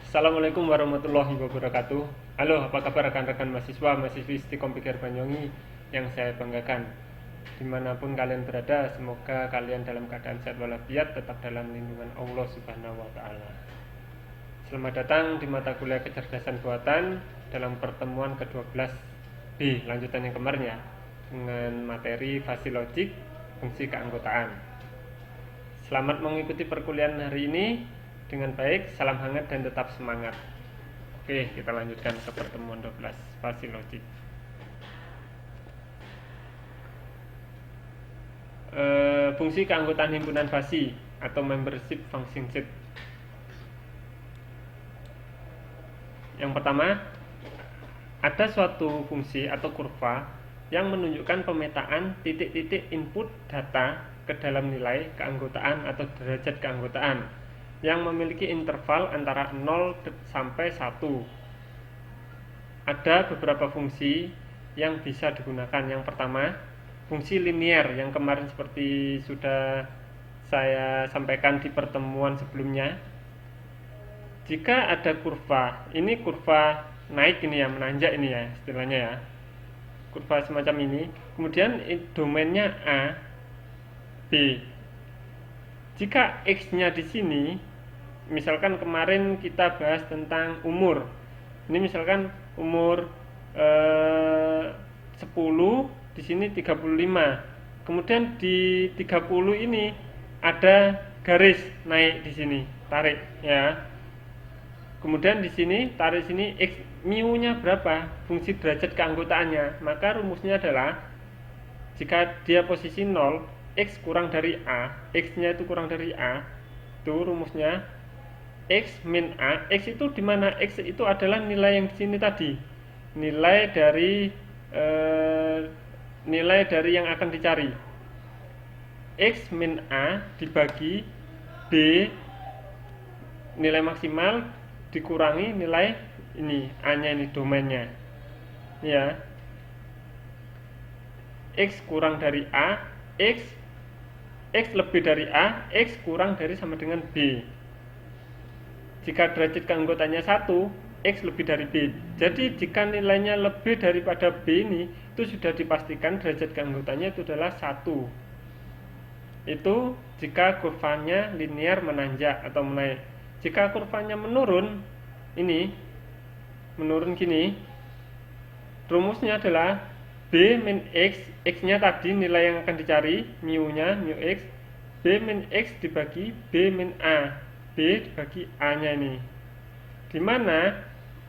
Assalamualaikum warahmatullahi wabarakatuh. Halo, apa kabar rekan-rekan mahasiswa, mahasiswi Stikom Pikir Banyuwangi yang saya banggakan. Dimanapun kalian berada, semoga kalian dalam keadaan sehat walafiat, tetap dalam lindungan Allah Subhanahu wa Ta'ala. Selamat datang di mata kuliah kecerdasan buatan dalam pertemuan ke-12 di lanjutan yang kemarin ya, dengan materi fasi logik, fungsi keanggotaan. Selamat mengikuti perkuliahan hari ini dengan baik, salam hangat dan tetap semangat. Oke, kita lanjutkan ke pertemuan 12, fasi logik. Fungsi keanggotaan himpunan fasi atau membership function set. Yang pertama, ada suatu fungsi atau kurva yang menunjukkan pemetaan titik-titik input data ke dalam nilai keanggotaan atau derajat keanggotaan yang memiliki interval antara 0 sampai 1. Ada beberapa fungsi yang bisa digunakan. Yang pertama, fungsi linear yang kemarin seperti sudah saya sampaikan di pertemuan sebelumnya. Jika ada kurva, ini kurva naik ini ya, menanjak ini ya istilahnya ya, kurva semacam ini, kemudian domainnya A, B. Jika X-nya di sini, misalkan kemarin kita bahas tentang umur. Ini misalkan umur 10, di sini 35. Kemudian di 30 ini ada garis naik di sini, tarik ya. Kemudian di sini tarik sini X mu-nya berapa? Fungsi derajat keanggotaannya. Maka rumusnya adalah jika dia posisi 0, X kurang dari A, X-nya itu kurang dari A, itu rumusnya X min A. X itu di mana? X itu adalah nilai yang di sini tadi, nilai dari yang akan dicari. X min A dibagi B, nilai maksimal dikurangi nilai ini A-nya, ini domainnya ya. X kurang dari A, X lebih dari A, X kurang dari sama dengan B. Jika derajat keanggotaannya 1, X lebih dari B. Jadi jika nilainya lebih daripada B ini, itu sudah dipastikan derajat keanggotaannya itu adalah 1. Itu jika kurvanya linear menanjak atau menaik. Jika kurvanya menurun, ini menurun gini, rumusnya adalah B min X, X-nya tadi nilai yang akan dicari, mu-nya, mu X, B min X dibagi B min A, B dibagi A-nya ini. Dimana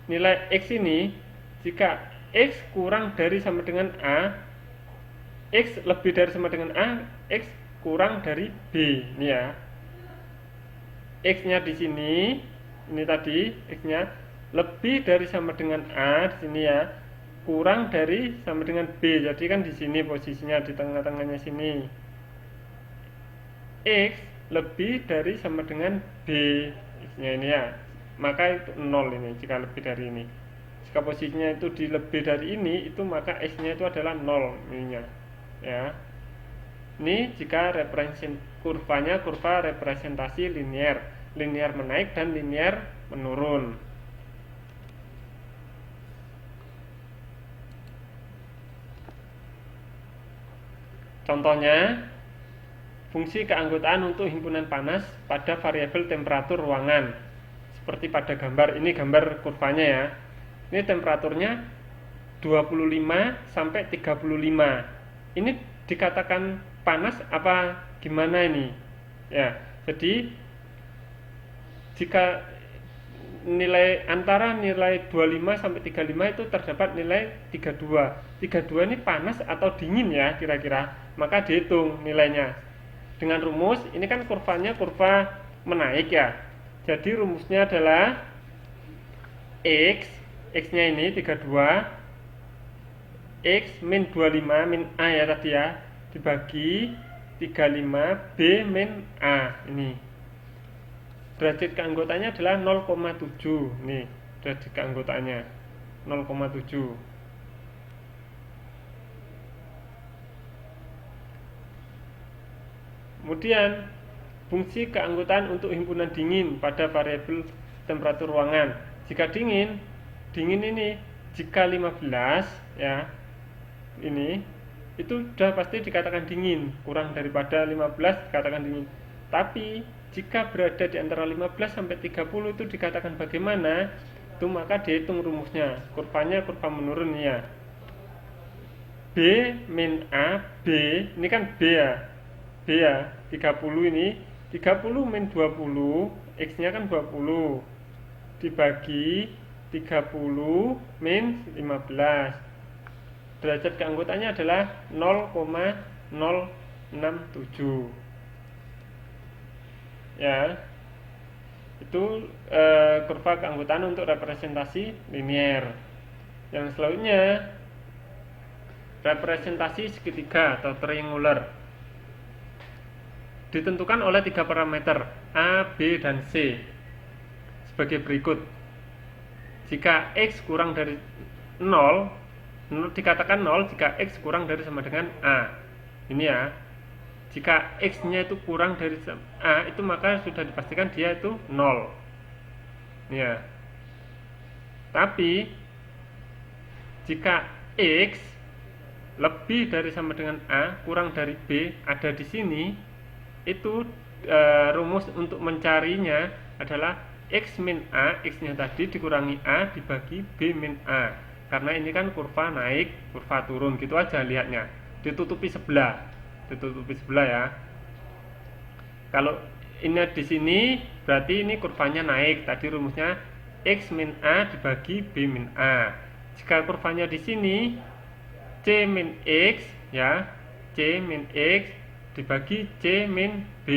nilai X ini, jika X kurang dari sama dengan A, X lebih dari sama dengan A, X kurang dari B, ini ya. X-nya di sini, ini tadi X-nya lebih dari sama dengan A di sini ya, kurang dari sama dengan B. Jadi kan di sini posisinya di tengah-tengahnya sini. X lebih dari sama dengan B, X-nya ini ya. Maka itu 0 ini jika lebih dari ini. Jika posisinya itu di lebih dari ini, itu maka X-nya itu adalah 0 ininya. Ya. Ini jika kurvanya kurva representasi linear, linear menaik dan linear menurun. Contohnya, fungsi keanggotaan untuk himpunan panas pada variabel temperatur ruangan. Seperti pada gambar, ini gambar kurvanya ya. Ini temperaturnya 25 sampai 35. Ini dikatakan panas apa gimana ini? Ya, jadi jika nilai antara nilai 25 sampai 35 itu terdapat nilai 32. 32 ini panas atau dingin ya kira-kira. Maka dihitung nilainya. Dengan rumus, ini kan kurvanya kurva menaik ya. Jadi rumusnya adalah X-nya ini 32, X min 25 min A ya tadi ya, dibagi 35 B min A ini. Derajat keanggotaannya adalah 0,7. Nih, derajat keanggotaannya 0,7. Kemudian fungsi keanggotaan untuk himpunan dingin pada variabel temperatur ruangan. Jika dingin ini jika 15 ya, ini itu sudah pasti dikatakan dingin, kurang daripada 15 dikatakan dingin. Tapi jika berada di antara 15 sampai 30 itu dikatakan bagaimana? Itu maka dihitung rumusnya. Kurvanya kurva menurun ya. B min A, B ini kan B ya 30 ini 30 min 20, X nya kan 20 dibagi 30 min 15, derajat keanggotaannya adalah 0,067 ya. Itu kurva keanggotaan untuk representasi linier. Yang selanjutnya representasi segitiga atau triangular ditentukan oleh 3 parameter A, B, dan C sebagai berikut. Jika X kurang dari 0 dikatakan 0 jika X kurang dari sama dengan A. Ini ya. Jika X nya itu kurang dari A itu maka sudah dipastikan dia itu 0 ya. Tapi jika X lebih dari sama dengan A kurang dari B ada di sini, itu rumus untuk mencarinya adalah X min A, X nya tadi dikurangi A dibagi B min A. Karena ini kan kurva naik, kurva turun, gitu aja lihatnya. Ditutupi sebelah ya. Kalau ini di sini berarti ini kurvanya naik. Tadi rumusnya X min A dibagi B min A. Jika kurvanya di sini C min X ya, C min X dibagi C min B.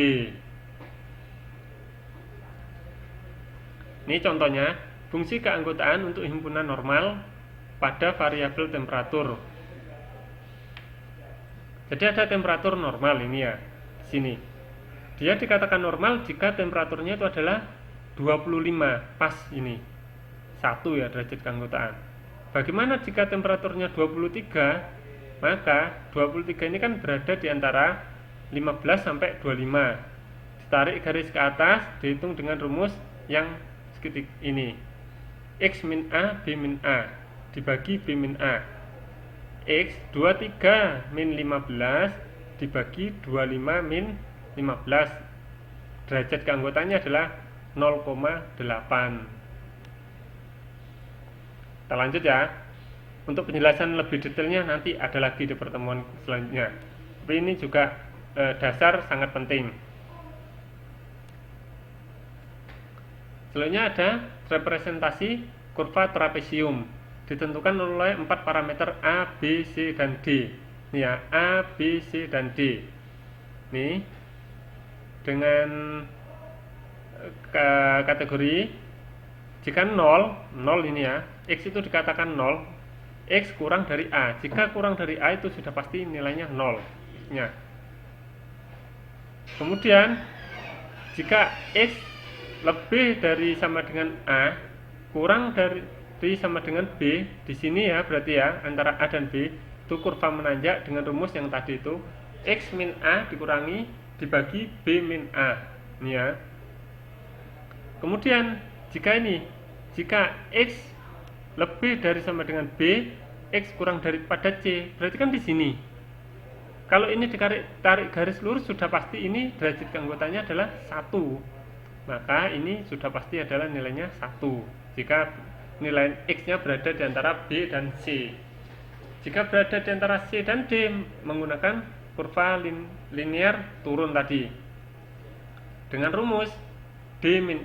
Ini contohnya fungsi keanggotaan untuk himpunan normal pada variabel temperatur. Jadi ada temperatur normal ini ya, sini. Dia dikatakan normal jika temperaturnya itu adalah 25, pas ini. 1 ya derajat keanggotaan. Bagaimana jika temperaturnya 23? Maka 23 ini kan berada di antara 15 sampai 25. Ditarik garis ke atas, dihitung dengan rumus yang seketik ini. X min A, B min A dibagi B min A. X 23 min 15 dibagi 25 min 15. Derajat keanggotaannya adalah 0,8. Kita lanjut ya. Untuk penjelasan lebih detailnya nanti ada lagi di pertemuan selanjutnya. Tapi ini juga dasar sangat penting. Selanjutnya ada representasi kurva trapesium. Ditentukan oleh 4 parameter A, B, C, dan D. Ini ya, A, B, C, dan D. Nih, dengan kategori jika 0 ini ya, X itu dikatakan 0, X kurang dari A. Jika kurang dari A itu sudah pasti nilainya 0 X-nya. Kemudian jika X lebih dari sama dengan A, kurang dari sama dengan B, di sini ya berarti ya antara A dan B itu kurva menanjak dengan rumus yang tadi itu X min A dikurangi dibagi B min A. Ini ya. Kemudian jika X lebih dari sama dengan B, X kurang daripada C, berarti kan di sini. Kalau ini tarik garis lurus sudah pasti ini derajat keanggotaannya adalah 1. Maka ini sudah pasti adalah nilainya 1. Jika nilai X-nya berada di antara B dan C. Jika berada di antara C dan D menggunakan kurva linear turun tadi. Dengan rumus D min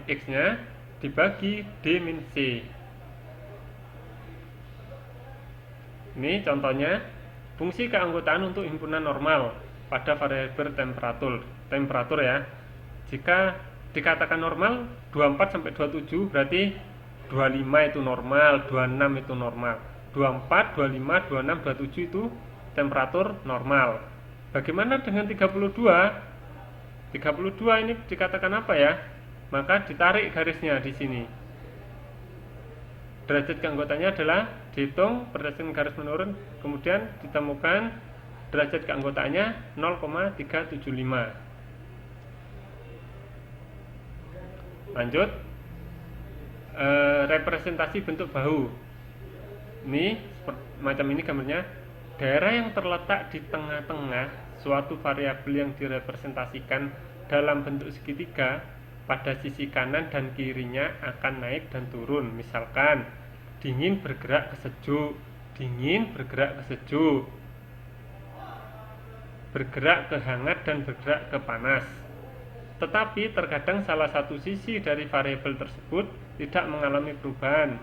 X-nya dibagi D min C. Ini contohnya fungsi keanggotaan untuk himpunan normal pada variabel temperatur ya. Jika dikatakan normal 24 sampai 27 berarti 25 itu normal, 26 itu normal. 24, 25, 26, 27 itu temperatur normal. Bagaimana dengan 32? 32 ini dikatakan apa ya? Maka ditarik garisnya di sini. Derajat keanggotaannya adalah dihitung berdasarkan garis menurun, kemudian ditemukan derajat keanggotaannya 0,375. Lanjut, representasi bentuk bahu. Ini macam ini gambarnya. Daerah yang terletak di tengah-tengah suatu variabel yang direpresentasikan dalam bentuk segitiga pada sisi kanan dan kirinya akan naik dan turun. Misalkan dingin bergerak ke sejuk, dingin bergerak ke sejuk, bergerak ke hangat dan bergerak ke panas. Tetapi terkadang salah satu sisi dari variabel tersebut tidak mengalami perubahan.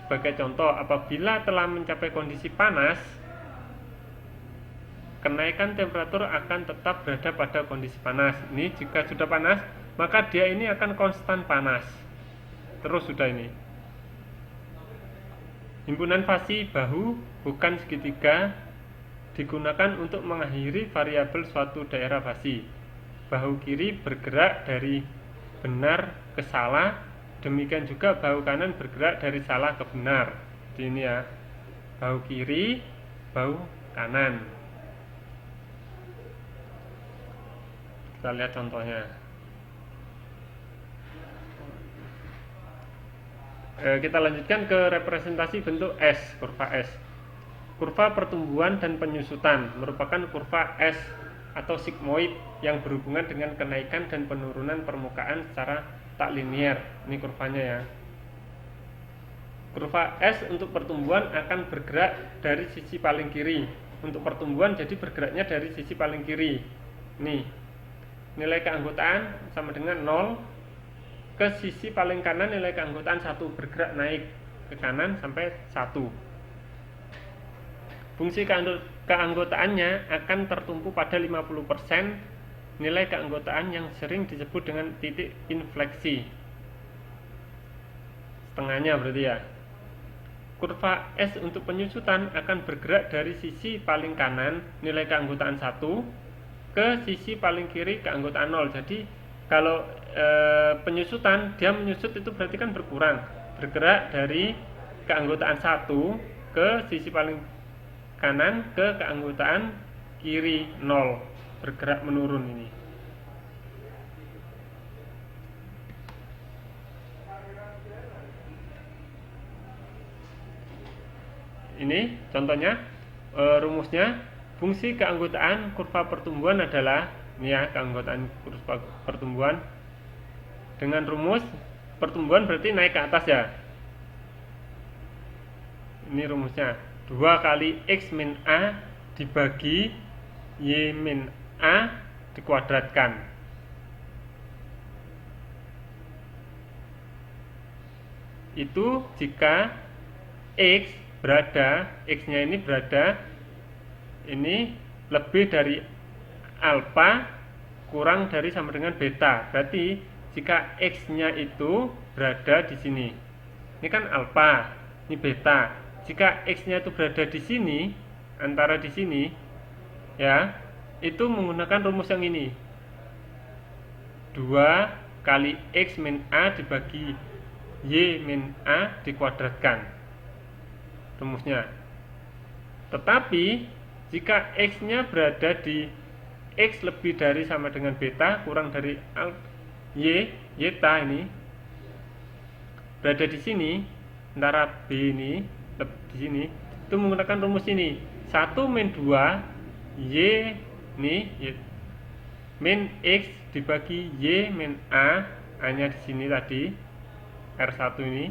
Sebagai contoh, apabila telah mencapai kondisi panas, kenaikan temperatur akan tetap berada pada kondisi panas. Ini jika sudah panas, maka dia ini akan konstan panas. Terus sudah ini. Himpunan fasi bahu bukan segitiga digunakan untuk mengakhiri variabel suatu daerah fasi. Bahu kiri bergerak dari benar ke salah, demikian juga bahu kanan bergerak dari salah ke benar. Ini ya, bahu kiri, bahu kanan. Kita lihat contohnya. Kita lanjutkan ke representasi bentuk S, kurva S. Kurva pertumbuhan dan penyusutan merupakan kurva S atau sigmoid yang berhubungan dengan kenaikan dan penurunan permukaan secara tak linear. Ini kurvanya ya. Kurva S untuk pertumbuhan akan bergerak dari sisi paling kiri. Untuk pertumbuhan jadi bergeraknya dari sisi paling kiri. Nih, nilai keanggotaan sama dengan 0. Ke sisi paling kanan nilai keanggotaan 1, bergerak naik ke kanan sampai 1. Fungsi keanggotaannya akan tertumpu pada 50% nilai keanggotaan yang sering disebut dengan titik infleksi. Setengahnya berarti ya. Kurva S untuk penyusutan akan bergerak dari sisi paling kanan nilai keanggotaan 1 ke sisi paling kiri keanggotaan 0. Jadi kalau penyusutan, dia menyusut itu berarti kan berkurang, bergerak dari keanggotaan 1 ke sisi paling kanan ke keanggotaan kiri 0, bergerak menurun ini. Ini contohnya, rumusnya. Fungsi keanggotaan kurva pertumbuhan adalah ini ya, keanggotaan kurva pertumbuhan dengan rumus pertumbuhan berarti naik ke atas ya. Ini rumusnya, 2 kali X min A dibagi Y min A dikuadratkan. Itu jika X berada, X-nya ini berada ini lebih dari alfa kurang dari sama dengan beta. Berarti jika X-nya itu berada di sini. Ini kan alfa, ini beta. Jika X-nya itu berada di sini, antara di sini, ya, itu menggunakan rumus yang ini. 2 kali X min A dibagi Y min A dikuadratkan. Rumusnya. Tetapi jika X-nya berada di X lebih dari sama dengan beta kurang dari Y, yeta ini berada di sini, antara B ini di sini, itu menggunakan rumus ini. 1 min 2 Y ini min X dibagi Y min A, hanya di sini tadi R1 ini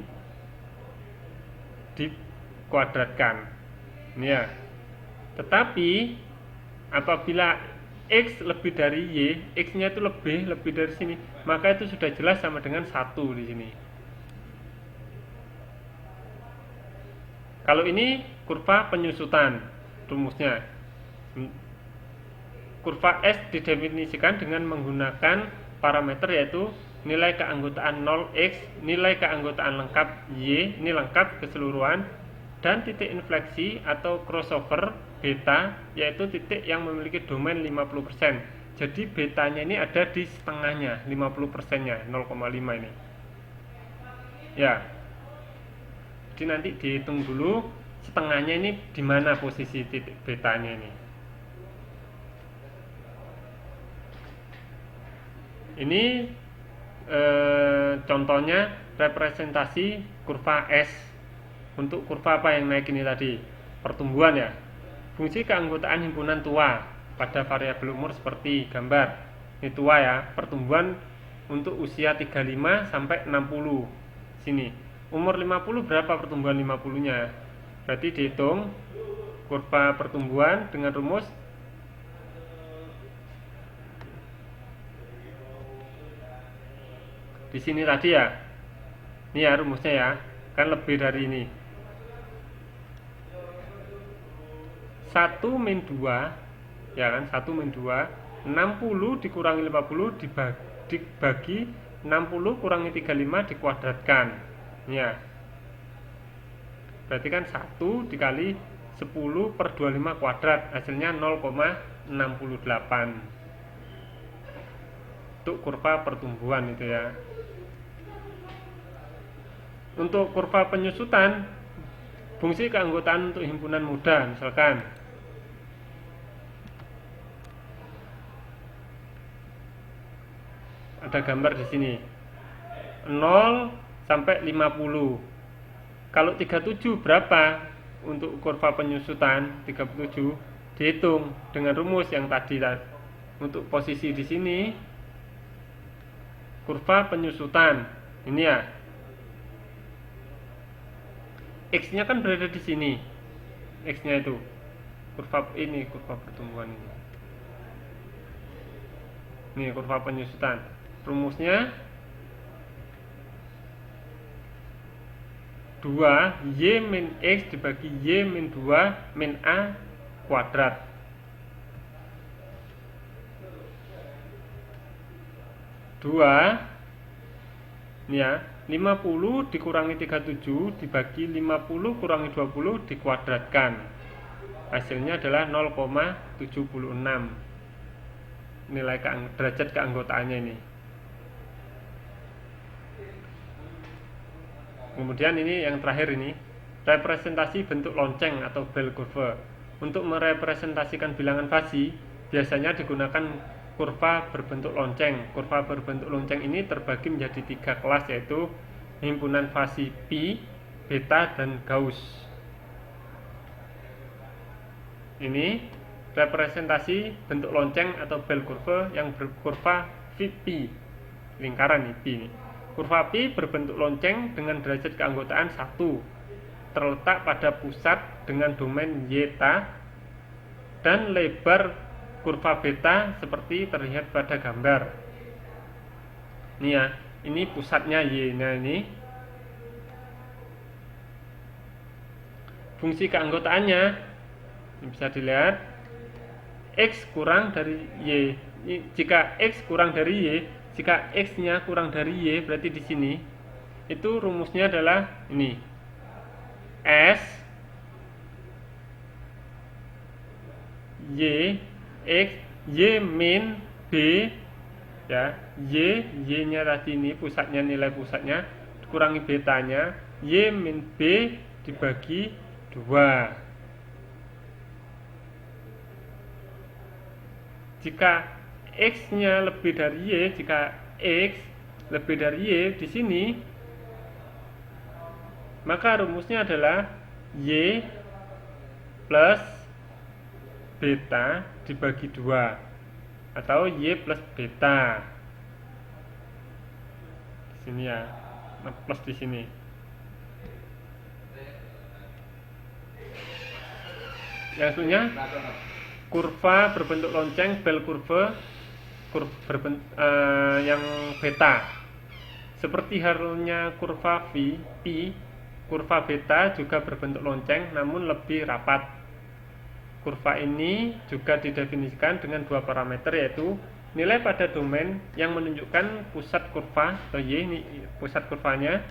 dikuadratkan. Ini ya. Tetapi apabila X lebih dari Y, X-nya itu lebih dari sini, maka itu sudah jelas sama dengan 1 di sini. Kalau ini kurva penyusutan, rumusnya. Kurva S didefinisikan dengan menggunakan parameter yaitu nilai keanggotaan 0x, nilai keanggotaan lengkap Y, ini lengkap keseluruhan, dan titik infleksi atau crossover beta, yaitu titik yang memiliki domain 50%. Jadi betanya ini ada di setengahnya, 50%-nya, 0,5 ini. Ya. Jadi nanti dihitung dulu setengahnya ini di mana posisi titik betanya ini. Ini contohnya representasi kurva S. Untuk kurva apa yang naik ini tadi? Pertumbuhan ya. Fungsi keanggotaan himpunan tua pada variabel umur seperti gambar. Ini tua ya, pertumbuhan untuk usia 35 sampai 60. Sini. Umur 50 berapa pertumbuhan 50-nya? Berarti dihitung kurva pertumbuhan dengan rumus di sini tadi ya. Ini ya rumusnya ya. Kan lebih dari ini. 1 min 2 ya kan, 1 min 2 60 dikurangi 50 dibagi 60 kurangi 35 dikuadratkan ya. Berarti kan 1 dikali 10 per 25 kuadrat, hasilnya 0,68 untuk kurva pertumbuhan itu ya. Untuk kurva penyusutan, fungsi keanggotaan untuk himpunan muda misalkan ada gambar di sini 0 sampai 50. Kalau 37 berapa untuk kurva penyusutan? 37 dihitung dengan rumus yang tadi. Untuk posisi di sini kurva penyusutan ini ya, X-nya kan berada di sini. X-nya itu kurva ini, kurva pertumbuhan ini. Ini kurva penyusutan. Rumusnya 2Y min X dibagi Y min 2 min A kuadrat. Ini ya, 50 dikurangi 37 dibagi 50 kurangi 20 dikuadratkan. Hasilnya adalah 0,76 nilai derajat keanggotaannya ini. Kemudian ini yang terakhir ini, representasi bentuk lonceng atau bell curve. Untuk merepresentasikan bilangan fasi, biasanya digunakan kurva berbentuk lonceng. Kurva berbentuk lonceng ini terbagi menjadi 3 kelas, yaitu himpunan fasi pi, beta, dan Gauss. Ini representasi bentuk lonceng atau bell curve yang berkurva pi, lingkaran nih pi ini. Kurva pi berbentuk lonceng dengan derajat keanggotaan 1, terletak pada pusat dengan domain yeta, dan lebar kurva beta seperti terlihat pada gambar. Ini ya, ini pusatnya y. Nah ini fungsi keanggotaannya ini bisa dilihat, X kurang dari Y. Jika X kurang dari Y, jika X-nya kurang dari Y, berarti di sini itu rumusnya adalah ini, S Y X Y min B ya, Y-nya tadi ini pusatnya, nilai pusatnya kurangi betanya, Y min B dibagi 2. Jika X-nya lebih dari Y, jika X lebih dari Y di sini, maka rumusnya adalah Y plus beta dibagi 2 atau Y plus beta. Di sini ya, plus di sini. Yang selanjutnya kurva berbentuk lonceng bell curve yang beta. Seperti halnya kurva pi, kurva beta juga berbentuk lonceng namun lebih rapat. Kurva ini juga didefinisikan dengan 2 parameter, yaitu nilai pada domain yang menunjukkan pusat kurva atau Y, ini pusat kurvanya,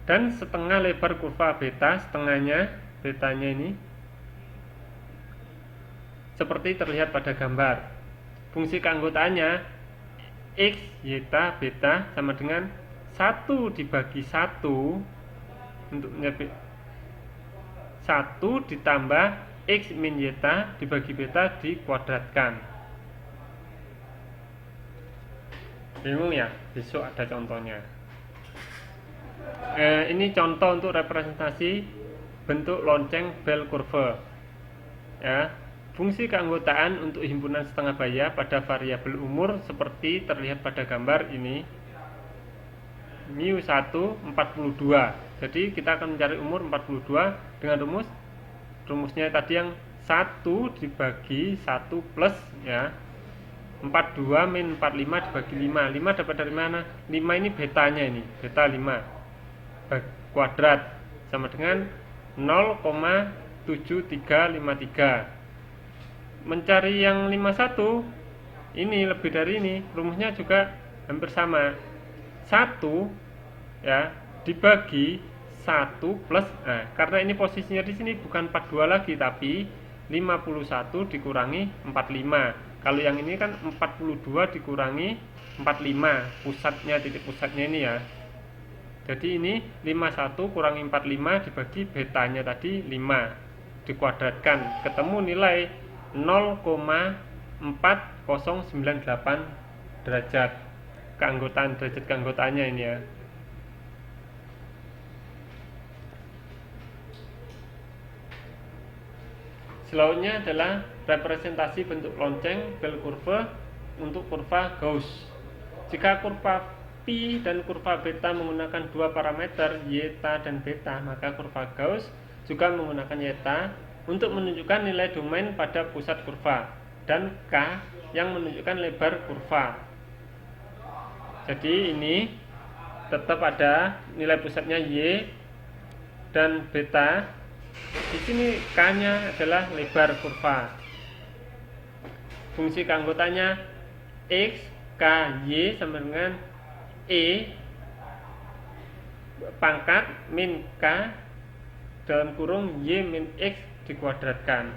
dan setengah lebar kurva beta, setengahnya betanya ini, seperti terlihat pada gambar. Fungsi keanggotaannya X, yeta, beta sama dengan 1 dibagi 1 untuk menjadi 1 ditambah X min yeta dibagi beta dikuadratkan. Bingung ya? Besok ada contohnya. Ini contoh untuk representasi bentuk lonceng bell curve. Ya, fungsi keanggotaan untuk himpunan setengah baya pada variabel umur seperti terlihat pada gambar ini. Mu1 42. Jadi kita akan mencari umur 42 dengan rumusnya tadi yang 1 dibagi 1 plus ya 42 min 45 dibagi 5. 5 dapat dari mana? 5 ini betanya, ini beta 5 kuadrat sama dengan 0,7353. Mencari yang 51 ini lebih dari ini, rumusnya juga hampir sama. 1 ya dibagi 1 plus, nah karena ini posisinya di sini bukan 42 lagi tapi 51 dikurangi 45. Kalau yang ini kan 42 dikurangi 45, pusatnya, titik pusatnya ini ya. Jadi ini 51 kurangi 45 dibagi betanya tadi 5 dikuadratkan, ketemu nilai 0,4098 derajat keanggotaan, derajat keanggotaannya ini ya. Selanjutnya adalah representasi bentuk lonceng bell curve untuk kurva Gauss. Jika kurva pi dan kurva beta menggunakan dua parameter yeta dan beta, maka kurva Gauss juga menggunakan yeta untuk menunjukkan nilai domain pada pusat kurva dan k yang menunjukkan lebar kurva. Jadi ini tetap ada nilai pusatnya y dan beta. Di sini k-nya adalah lebar kurva. Fungsi keanggotanya x k y sama dengan e pangkat min k dalam kurung y min x dikuadratkan.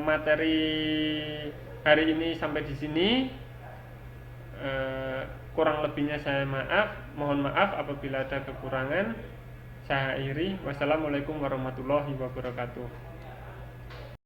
Materi hari ini sampai di sini. Kurang lebihnya saya mohon maaf apabila ada kekurangan. Saya akhiri. Wassalamualaikum warahmatullahi wabarakatuh.